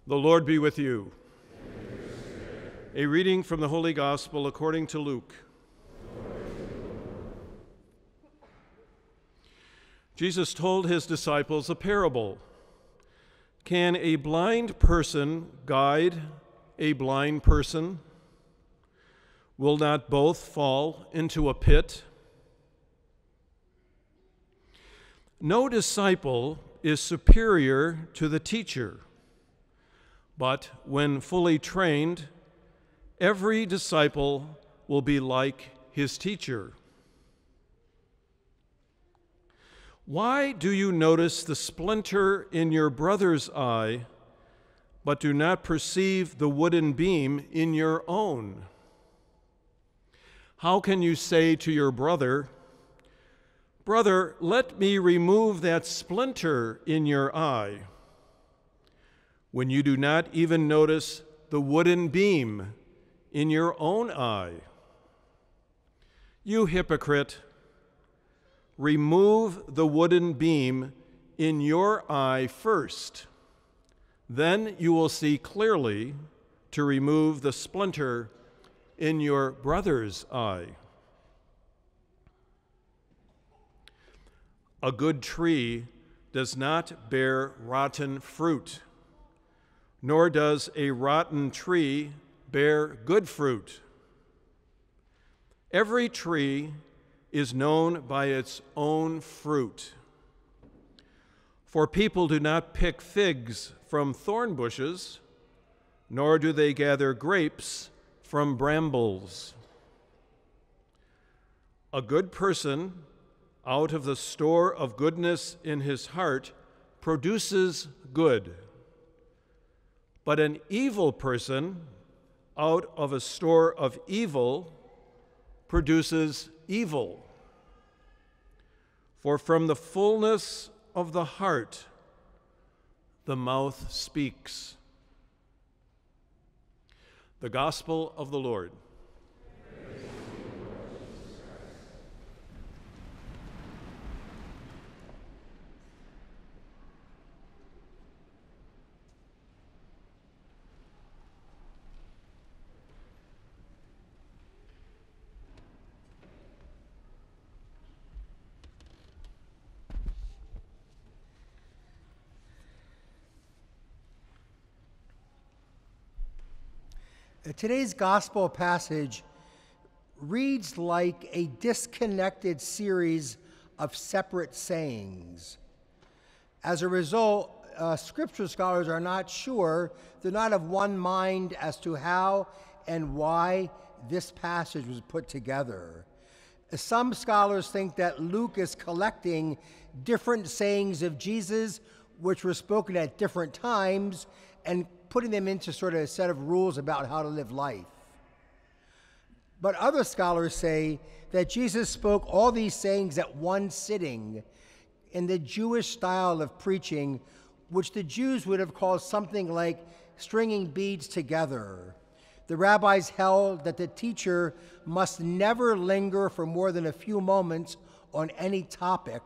The Lord be with you. A reading from the Holy Gospel according to Luke. Jesus told his disciples a parable. Can a blind person guide a blind person? Will not both fall into a pit? No disciple is superior to the teacher, but when fully trained, every disciple will be like his teacher. Why do you notice the splinter in your brother's eye, but do not perceive the wooden beam in your own? How can you say to your brother, "Brother, let me remove that splinter in your eye," when you do not even notice the wooden beam in your own eye? You hypocrite, remove the wooden beam in your eye first. Then you will see clearly to remove the splinter in your brother's eye. A good tree does not bear rotten fruit, nor does a rotten tree bear good fruit. Every tree is known by its own fruit. For people do not pick figs from thorn bushes, nor do they gather grapes from brambles. A good person, out of the store of goodness in his heart, produces good. But an evil person, out of a store of evil, produces evil. For from the fullness of the heart, the mouth speaks. The Gospel of the Lord. Today's gospel passage reads like a disconnected series of separate sayings. As a result, scripture scholars are not sure, they're not of one mind as to how and why this passage was put together. Some scholars think that Luke is collecting different sayings of Jesus which were spoken at different times and putting them into sort of a set of rules about how to live life. But other scholars say that Jesus spoke all these sayings at one sitting in the Jewish style of preaching, which the Jews would have called something like stringing beads together. The rabbis held that the teacher must never linger for more than a few moments on any topic.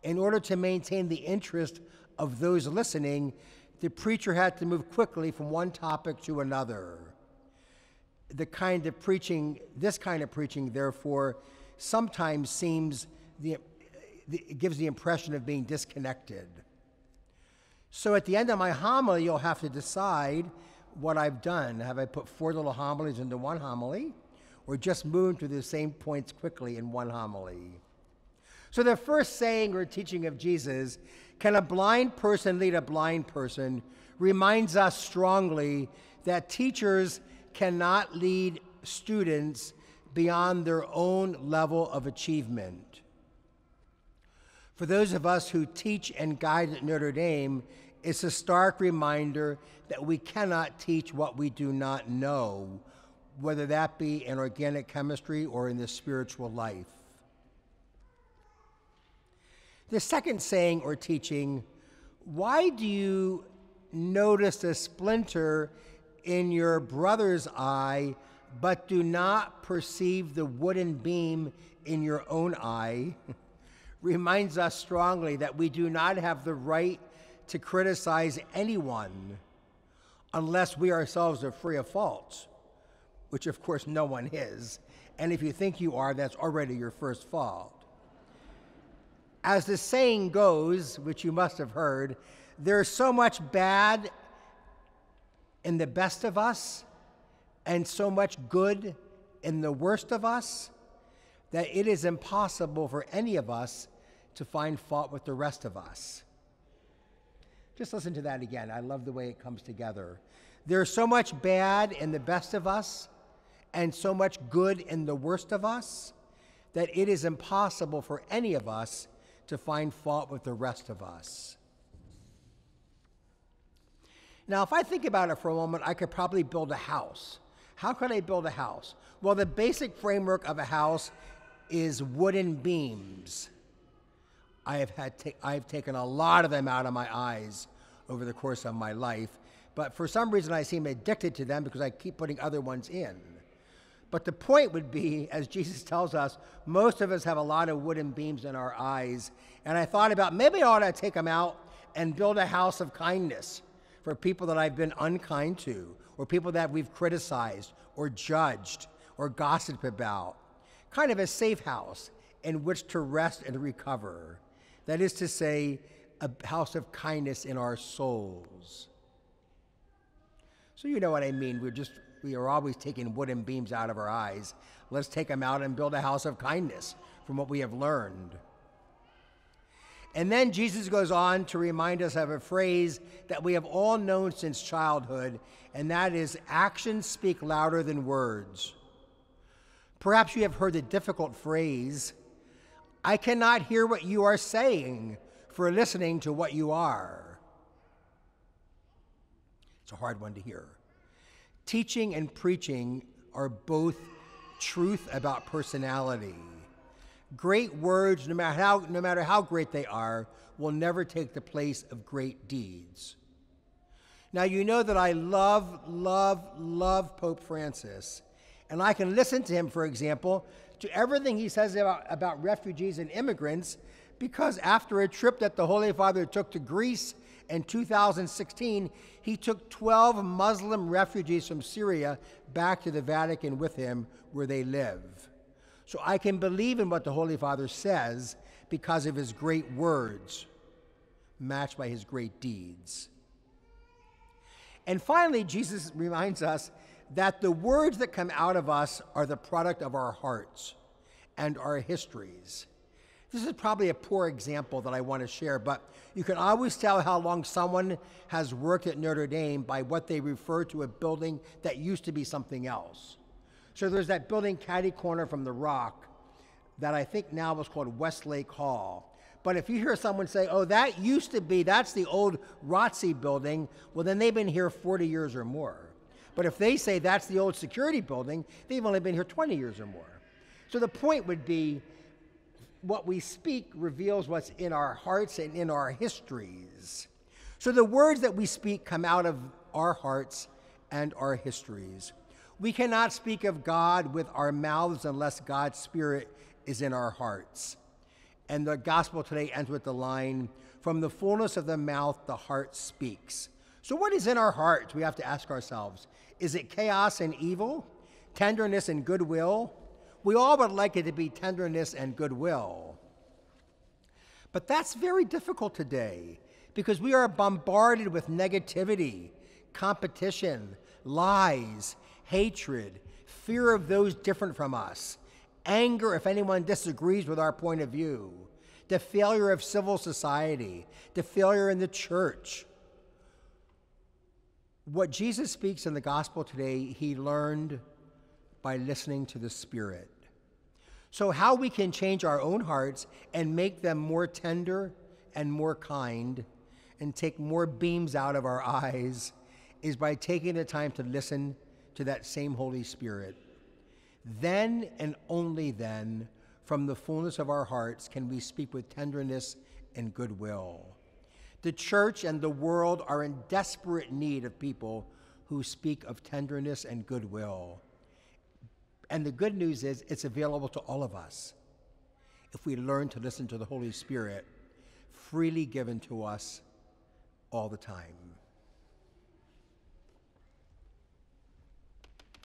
In order to maintain the interest of those listening, the preacher had to move quickly from one topic to another. This kind of preaching, therefore, sometimes gives the impression of being disconnected. So at the end of my homily, you'll have to decide what I've done. Have I put 4 little homilies into one homily, or just moved through the same points quickly in one homily? So the first saying or teaching of Jesus, "Can a blind person lead a blind person?" reminds us strongly that teachers cannot lead students beyond their own level of achievement. For those of us who teach and guide at Notre Dame, it's a stark reminder that we cannot teach what we do not know, whether that be in organic chemistry or in the spiritual life. The second saying or teaching, "Why do you notice a splinter in your brother's eye, but do not perceive the wooden beam in your own eye?" reminds us strongly that we do not have the right to criticize anyone unless we ourselves are free of faults, which of course no one is. And if you think you are, that's already your first fault. As the saying goes, which you must have heard, there's so much bad in the best of us and so much good in the worst of us that it is impossible for any of us to find fault with the rest of us. Just listen to that again. I love the way it comes together. There's so much bad in the best of us and so much good in the worst of us that it is impossible for any of us to find fault with the rest of us. Now, if I think about it for a moment, I could probably build a house. How could I build a house? Well, the basic framework of a house is wooden beams. I've taken a lot of them out of my eyes over the course of my life, but for some reason I seem addicted to them because I keep putting other ones in. But the point would be, as Jesus tells us, most of us have a lot of wooden beams in our eyes, and I thought about maybe I ought to take them out and build a house of kindness for people that I've been unkind to, or people that we've criticized, or judged, or gossiped about. Kind of a safe house in which to rest and recover. That is to say, a house of kindness in our souls. So you know what I mean. We are always taking wooden beams out of our eyes. Let's take them out and build a house of kindness from what we have learned. And then Jesus goes on to remind us of a phrase that we have all known since childhood, and that is, actions speak louder than words. Perhaps you have heard the difficult phrase, I cannot hear what you are saying for listening to what you are. It's a hard one to hear. Teaching and preaching are both truth about personality. Great words, no matter how great they are, will never take the place of great deeds. Now, you know that I love Pope Francis, and I can listen to him, for example, to everything he says about refugees and immigrants, because after a trip that the Holy Father took to Greece in 2016, he took 12 Muslim refugees from Syria back to the Vatican with him, where they live. So I can believe in what the Holy Father says because of his great words, matched by his great deeds. And finally, Jesus reminds us that the words that come out of us are the product of our hearts and our histories. This is probably a poor example that I want to share, but you can always tell how long someone has worked at Notre Dame by what they refer to a building that used to be something else. So there's that building catty corner from the rock that I think now is called Westlake Hall. But if you hear someone say, oh, that's the old ROTC building, well, then they've been here 40 years or more. But if they say that's the old security building, they've only been here 20 years or more. So the point would be, what we speak reveals what's in our hearts and in our histories. So the words that we speak come out of our hearts and our histories. We cannot speak of God with our mouths unless God's Spirit is in our hearts. And the gospel today ends with the line, from the fullness of the mouth, the heart speaks. So what is in our hearts? We have to ask ourselves. Is it chaos and evil? Tenderness and goodwill? We all would like it to be tenderness and goodwill. But that's very difficult today because we are bombarded with negativity, competition, lies, hatred, fear of those different from us, anger if anyone disagrees with our point of view, the failure of civil society, the failure in the church. What Jesus speaks in the gospel today, he learned by listening to the Spirit. So how we can change our own hearts and make them more tender and more kind and take more beams out of our eyes is by taking the time to listen to that same Holy Spirit. Then and only then, from the fullness of our hearts, can we speak with tenderness and goodwill. The church and the world are in desperate need of people who speak of tenderness and goodwill. And the good news is it's available to all of us if we learn to listen to the Holy Spirit, freely given to us all the time.